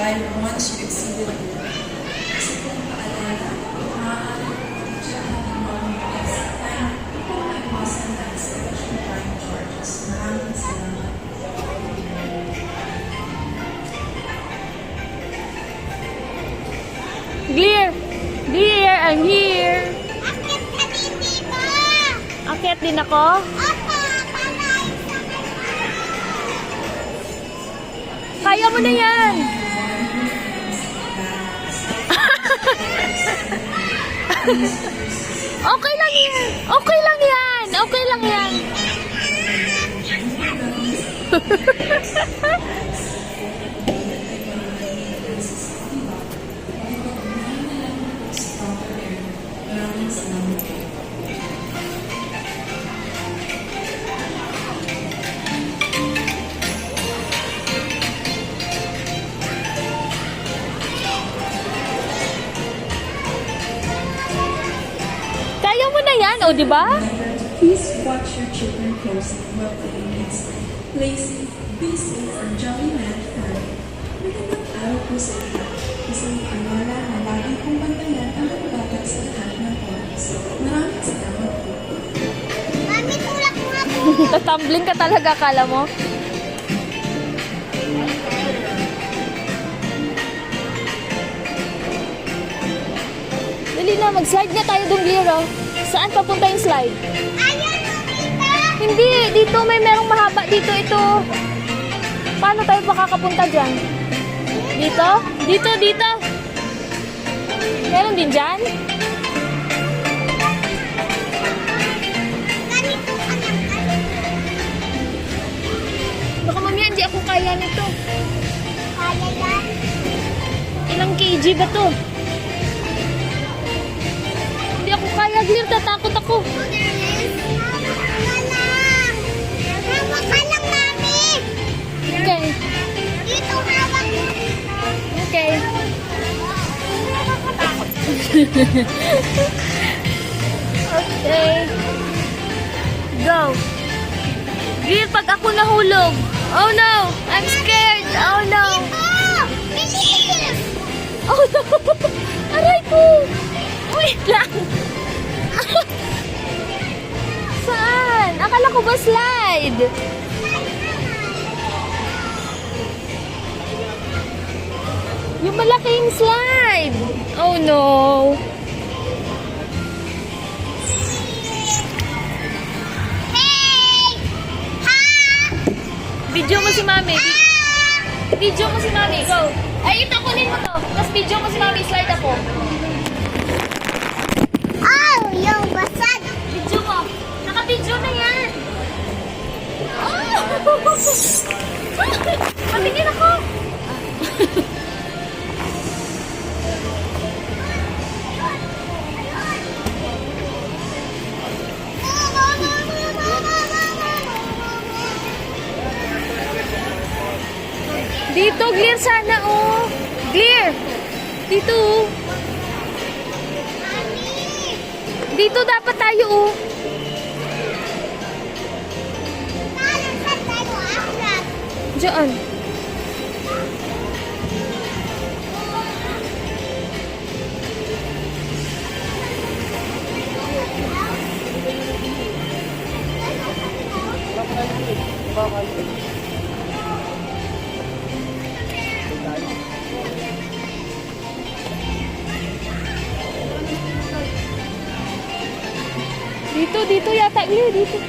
dahil once you exceeded it. Kasi kung paalala, maaari siya natin mga extra time upang maiwasan ang exception time charges. Maraming salamat. Clear! Clear! I'm here! Akit ka din dito! Akyat din ako? Opo, para isa Kaya mo na yan! Okay lang yan! Okay lang yan! Okay lang yan! Maraming salamat. Kaya mo na yan, o diba? Please watch your children closely while playing next. Play safe, be safe, and jolly man fun. Magandang araw po sa lahat. Isang pangala na lagi kong bantayan ang mga bata sa lahat ng oras. Maraming salamat po. Mami, tulak mo nga po. Tatumbling ka talaga, kala mo? Dali na, mag-slide na tayo dong, Liro. Saan papunta yung slide? Ayan, Tita! Hindi, dito may merong mahaba dito ito. Paano tayo makakapunta dyan? Dito? Dito, dito. Meron din dyan? Ganito ka lang kasi. Baka mamaya hindi ako kaya nito. Kaya yan? Ilang kg ba to? Hindi ako kaya, Glir. Tatakot ako. Hawak ka lang, Mami! Okay. Dito, hawak mo. Okay. Okay. Go. Glir, pag ako nahulog. Oh no! I'm scared! Oh no! Oh, bilis! Oh no! Aray ko! Wait lang! Saan? Akala ko ba slide? Yung malaking slide! Oh no! Hey! Ha! Video mo si Mami. Video mo si Mami. Go! Ay, ito, kunin mo to. Tapos video mo si Mami. Slide ako. Oh, yung basag! Video mo. Naka-video na yan. Oh! Patingin ako. Dito, Glir, sana, oh. Glir. Dito, oh. Dito dapat tayo, oh. Saan tayo akyat? Diyan. Dito yata, Glir, dito.